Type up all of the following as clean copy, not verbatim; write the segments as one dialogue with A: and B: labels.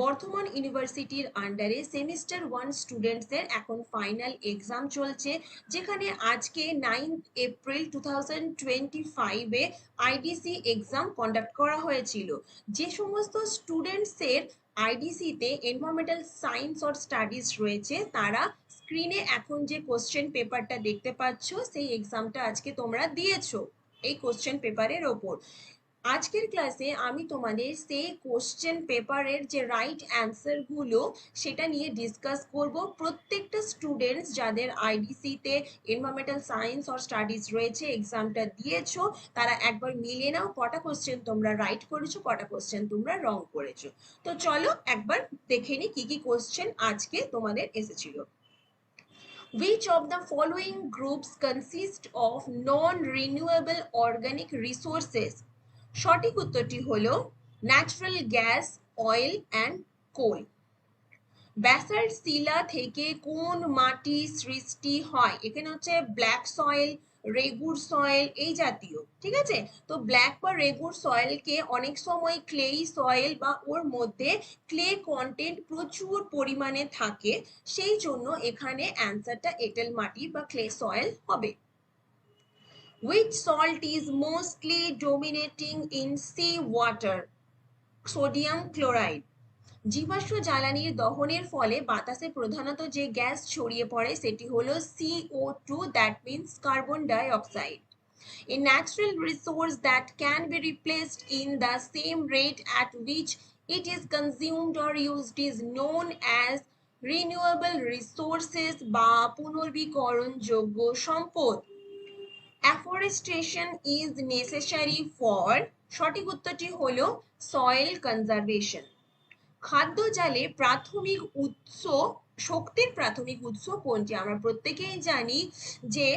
A: বর্ধমান ইউনিভার্সিটির আন্ডারে সেমিস্টার 1 স্টুডেন্টসদের এখন ফাইনাল এক্সাম চলছে, যেখানে আজকে 9th এপ্রিল 2025-এ আইডিসি এক্সাম কন্ডাক্ট করা হয়েছিল। যে সমস্ত স্টুডেন্টসের আইডিসিতে এনভায়রনমেন্টাল সায়েন্স অর স্টাডিজ রয়েছে, তারা স্ক্রিনে এখন যে কোশ্চেন পেপারটা দেখতে পাচ্ছ, সেই এক্সামটা আজকে তোমরা দিয়েছো এই কোশ্চেন পেপারের ওপর। আজকের ক্লাসে আমি তোমাদের সেই কোশ্চেন পেপারের যে রাইট অ্যান্সার গুলো সেটা নিয়ে ডিসকাস করব। প্রত্যেকটা স্টুডেন্টস যাদের আইডিসিতে এনভায়রনমেন্টাল সায়েন্স অর স্টাডিজ রয়েছে, এক্সামটা দিয়েছো, তারা একবার মিলিয়ে নাও কটা কোশ্চেন তোমরা রাইট করেছো, কটা কোশ্চেন তোমরা রং করেছো। তো চলো একবার দেখে নি কি কি কোশ্চেন আজকে তোমাদের এসেছিল। Which of the following groups consist of non-renewable organic resources? সঠিক উত্তরটি হলো natural gas, oil and coal. Basalt শিলা থেকে কোন মাটি সৃষ্টি হয়? এখানে হচ্ছে ব্ল্যাক সয়েল, রেগুর সয়েল, এই জাতীয়। ঠিক আছে, তো ব্ল্যাক বা রেগুর সয়েলকে অনেক সময় ক্লেই সয়েল বা ওর মধ্যে ক্লে কন্টেন্ট প্রচুর পরিমাণে থাকে, সেই জন্য এখানে অ্যান্সারটা এঁটেল মাটি বা ক্লে সয়েল হবে। Which salt is mostly dominating in sea water? Sodium chloride. জীবাশ্ম জ্বালানির দহনের ফলে বাতাসে প্রধানত যে গ্যাস ছড়িয়ে পড়ে সেটি হলো CO2, দ্যাট মিন্স কার্বন ডাই অক্সাইড। A natural resource that can be replaced in the same rate at which it is consumed or used is known as renewable resources বা পুনর্বীকরণযোগ্য সম্পদ। Afforestation is necessary for, সঠিক উত্তরটি হলো soil conservation। খাদ্য জালে প্রাথমিক উৎস, শক্তির প্রাথমিক উৎস কোনটি? আমরা প্রত্যেকেই জানি যে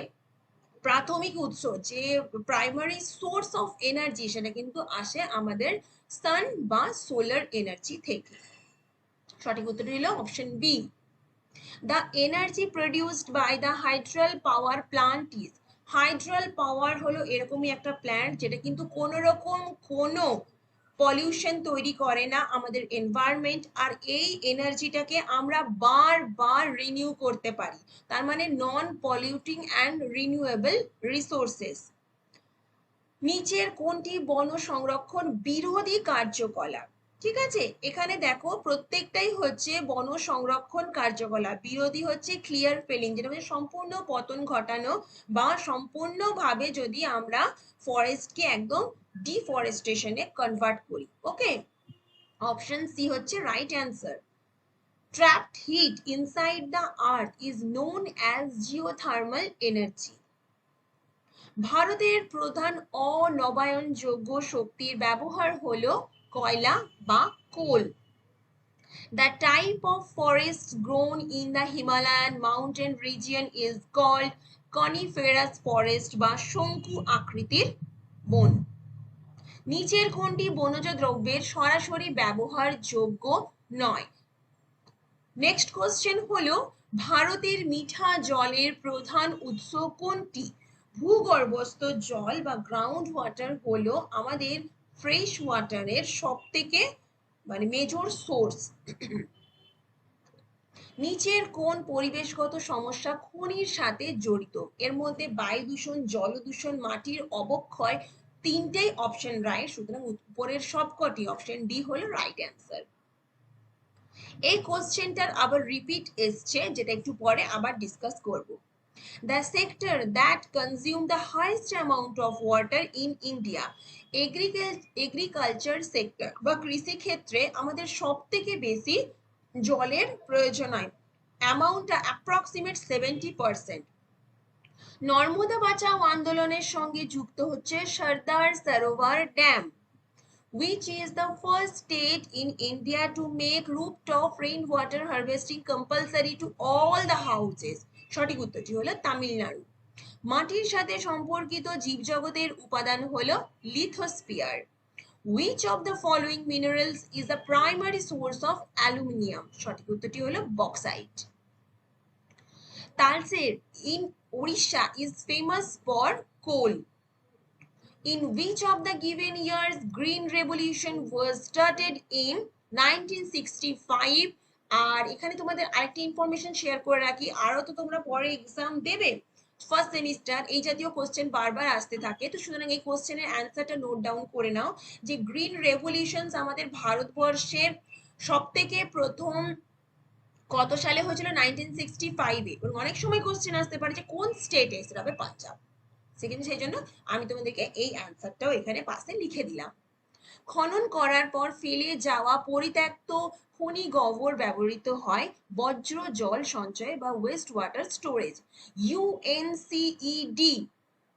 A: প্রাথমিক উৎস, যে প্রাইমারি সোর্স অফ এনার্জি, সেটা কিন্তু আসে আমাদের সান বা সোলার এনার্জি থেকে। সঠিক উত্তরটি হলো option B. The energy produced by the hydral power plant is, hydral power হলো এরকমই একটা প্ল্যান্ট যেটা কিন্তু কোনো রকম কোনো পলিউশন তৈরি করে না আমাদের এনভায়রনমেন্ট, আর এই এনার্জিটাকে আমরা বারবার রিনিউ করতে পারি, তার মানে নন পলিউটিং অ্যান্ড রিনিউয়েবল রিসোর্সেস। নিচের কোনটি বন সংরক্ষণ বিরোধী কার্যকলাপ? ঠিক আছে, এখানে দেখো প্রত্যেকটাই হচ্ছে বন সংরক্ষণ কার্যকলাপ। বিরোধী হচ্ছে ক্লিয়ার ফেলিং, যেটা হচ্ছে সম্পূর্ণ পতন ঘটানো বা সম্পূর্ণভাবে যদি আমরা ফরেস্টকে একদম ডিফরেস্টেশনে কনভার্ট করি। ওকে, অপশন সি হচ্ছে right answer. Trapped heat inside the earth is known as geothermal energy. ভারতের প্রধান অনবায়নযোগ্য শক্তির ব্যবহার হলো কয়লা বা কোল। The type of forest grown in the Himalayan mountain region is called coniferous forest বা শঙ্কু আকৃতির বন। নিচের কোনটি বনজ দ্রব্যের সরাসরি ব্যবহারযোগ্য নয়? নেক্সট কোশ্চেন হলো ভারতের মিঠা জলের প্রধান উৎস কোনটি? ভূগর্ভস্থ জল বা গ্রাউন্ড ওয়াটার হলো আমাদের ফ্রেশ ওয়াটারের সব থেকে মানে মেজর সোর্স। নিচের কোন পরিবেশগত সমস্যা খনির সাথে জড়িত? এর মধ্যে বায়ু দূষণ, জল দূষণ, মাটির অবক্ষয়, তিনটেই অপশন রাইট, সুতরাং উপরের সবকটি অপশন ডি হলো রাইট অ্যান্সার। এই কোশ্চেনটার আবার রিপিট এসছে, যেটা একটু পরে আবার ডিসকাস করব। The sector that consume the highest amount of water in India, agriculture sector বা কৃষি ক্ষেত্রে আমাদের সব থেকে বেশি জলের প্রয়োজন হয়, অ্যামাউন্টটা অ্যাপ্রক্সিমেট 70%। নর্মদা বাঁচাও আন্দোলনের সঙ্গে যুক্ত হচ্ছে সর্দার সরোবর dam. Which is the first state in India to make rooftop rainwater harvesting compulsory to all the houses? সঠিক উত্তরটি হলো তামিলনাড়ু। মাটির সাথে সম্পর্কিত জীবজগতের উপাদান হলো lithosphere. Which of the following minerals is the primary source of aluminium? সঠিক উত্তরটি হলো bauxite. Talcher in Odisha is famous for coal. In which of the given years Green Revolution was started in 1965। আর এখানে তোমাদের আরেকটি information share করে রাখি, আরো তো তোমরা পরে এক্সাম দেবে ফার্স্ট সেমিস্টার, এই জাতীয় কোশ্চেন বারবার আসতে থাকে, তো সুতরাং এই কোশ্চেনের অ্যান্সারটা নোট ডাউন করে নাও যে গ্রিন রেভলিউশনস আমাদের ভারতবর্ষের সব থেকে প্রথম কত সালে হয়েছিল, 1965-এ। অনেক সময় কোশ্চেন আসতে পারে যে কোন স্টেটে, সেটা হবে পাঞ্জাব। সেকেন্ড, সেই জন্য আমি তোমাদেরকে এই অ্যান্সারটাও এখানে পাশে লিখে দিলাম। খনন করার পর ফেলে যাওয়া পরিত্যক্ত খনি গহ্বর ব্যবহৃত হয় বজ্র জল সঞ্চয় বা ওয়েস্ট ওয়াটার স্টোরেজ। ইউএনসিইডি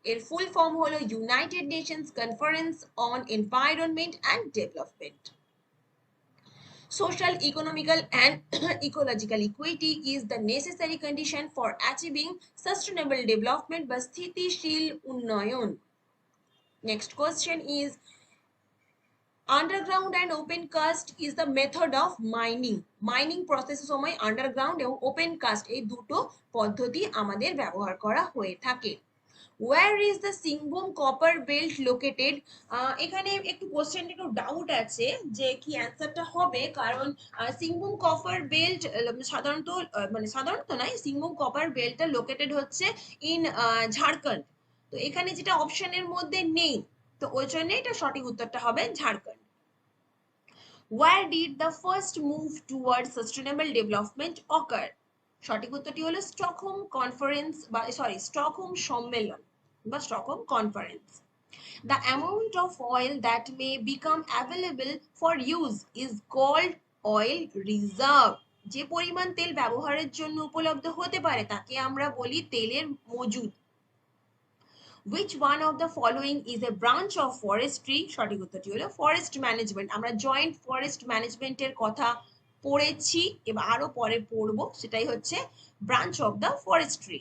A: এর ফুল ফর্ম হলো United Nations conference on environment and development. Social, economical, and ecological equity is the necessary condition for achieving sustainable development বা স্থিতিশীল উন্নয়ন। Next question is underground and open cast is the method of mining. Mining process সময় underground এবং open cast এই দুটো পদ্ধতি আমাদের ব্যবহার করা হয়ে থাকে। Where is the Singhbhum copper belt located? এখানে একটু কোশ্চেনটা একটু ডাউট আছে যে কি অ্যান্সারটা হবে, কারণ সিংভূম কপার বেল্ট সাধারণত মানে সাধারণত নয়, সিংভূম কপার বেল্টটা লোকেটেড হচ্ছে ইন ঝাড়খণ্ড। তো এখানে যেটা অপশনের মধ্যে নেই, তো ওই জন্য এটা সঠিক উত্তরটা হবে Jharkhand. Where did the first move towards sustainable development occur? সঠিক উত্তরটি হলো স্টকহোম কনফারেন্স বা স্টকহোম সম্মেলন বা Stockholm conference. The amount of oil that may become available for use is called oil reserve. যে পরিমাণ তেল ব্যবহারের জন্য উপলব্ধ হতে পারে তাকে আমরা বলি তেলের মজুদ। Which one of the following is a branch of forestry? সঠিক উত্তরটি হলো ফরেস্ট ম্যানেজমেন্ট। আমরা জয়েন্ট ফরেস্ট ম্যানেজমেন্টের কথা পড়েছি, এবার আরো পরে পড়বো, সেটাই হচ্ছে branch of the forestry.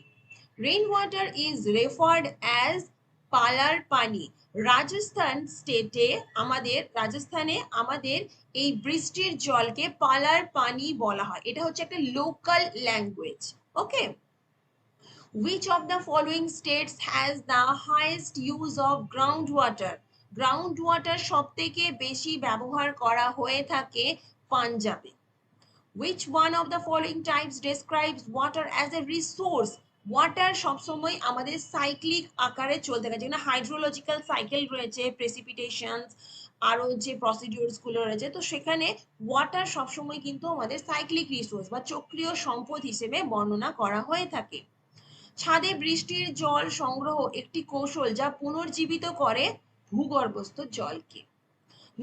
A: Rain water is referred as পালার পানি। রাজস্থানে আমাদের এই বৃষ্টির জলকে পালার পানি বলা হয়, এটা হচ্ছে একটা local language. Okay, which of the following states has the highest use of groundwater? groundwater সবথেকে বেশি ব্যবহার করা হয়ে থাকে পাঞ্জাবে। which one of the following types describes water as a resource? Water সবসময় আমাদের সাইক্লিক আকারে চলতে থাকে, যেখানে হাইড্রোলজিক্যাল সাইকেল রয়েছে, প্রেসিপিটেশন, আরো যে প্রসিডিউরস গুলো রয়েছে, তো সেখানে ওয়াটার সবসময় কিন্তু আমাদের সাইক্লিক রিসোর্স বা চক্রীয় সম্পদ হিসেবে বর্ণনা করা হয়ে থাকে। ছাদে বৃষ্টির জল সংগ্রহ একটি কৌশল যা পুনর্জীবিত করে ভূগর্ভস্থ জলকে।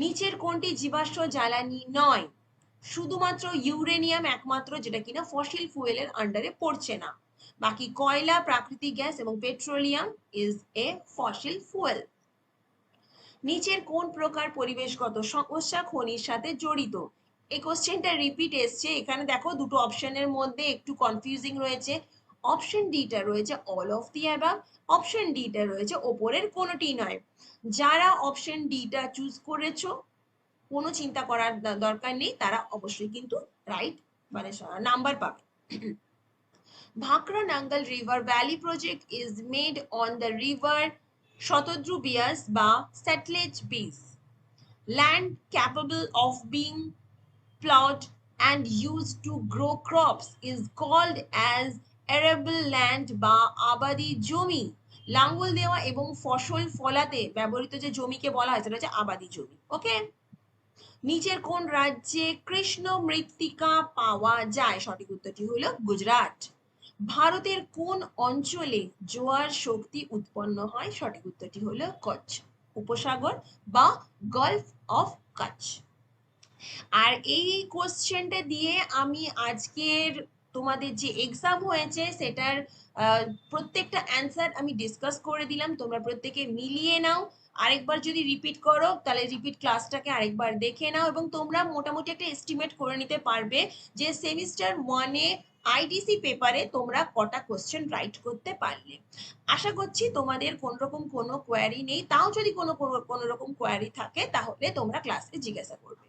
A: নিচের কোনটি জীবাশ্ম জ্বালানি নয়? শুধুমাত্র ইউরেনিয়াম একমাত্র যেটা কিনা ফসিল ফুয়েলের আন্ডারে পড়ছে না, বাকি কয়লা, প্রাকৃতিক গ্যাস এবং petroleum is a fossil fuel. নিচের কোন প্রকার পরিবেশগত সমস্যা খনির সাথে জড়িত? এই কোশ্চেনটা রিপিট এসছে, এখানে দেখো দুটো অপশনের মধ্যে একটু কনফিউজিং রয়েছে। অপশন ডিটা রয়েছে all of the above, option ডিটা রয়েছে ওপরের কোনোটি নয়। যারা অপশন ডিটা চুজ করেছো কোনো চিন্তা করার দরকার নেই, তারা অবশ্যই কিন্তু রাইট মানে নাম্বার পাবে। Bhakra Nangal river valley project is made on the river Shatadru Beas বা Sutlej base. Land capable of being plowed and used to grow crops is called as arable land বা আবাদি জমি। লাঙ্গল দেওয়া এবং ফসল ফলাতে ব্যবহৃত যে জমিকে বলা হয় সেটা হচ্ছে আবাদি জমি। ওকে, নিচের কোন রাজ্যে কৃষ্ণ মৃত্তিকা পাওয়া যায়? সঠিক উত্তরটি হলো গুজরাট। ভারতের কোন অঞ্চলে জোয়ার শক্তি উৎপন্ন হয়? সঠিক উত্তরটি হলো কচ্ছ উপসাগর বা গলফ অফ কচ্ছ। আর এই কোশ্চেনটা দিয়ে আমি আজকের তোমাদের যে এক্সাম হয়েছে সেটার প্রত্যেকটা অ্যান্সার আমি ডিসকাস করে দিলাম, তোমরা প্রত্যেকে মিলিয়ে নাও। আরেকবার যদি রিপিট করো তাহলে রিপিট ক্লাসটাকে আরেকবার দেখে নাও, এবং তোমরা মোটামুটি একটা এস্টিমেট করে নিতে পারবে যে সেমিস্টার 1-এ আইডিসি পেপারে তোমরা কটা কোশ্চেন রাইট করতে পারলে। আশা করছি তোমাদের কোনোরকম কোনো কোয়ারি নেই, তাও যদি কোনো রকম কোয়ারি থাকে তাহলে তোমরা ক্লাসে জিজ্ঞাসা করবে।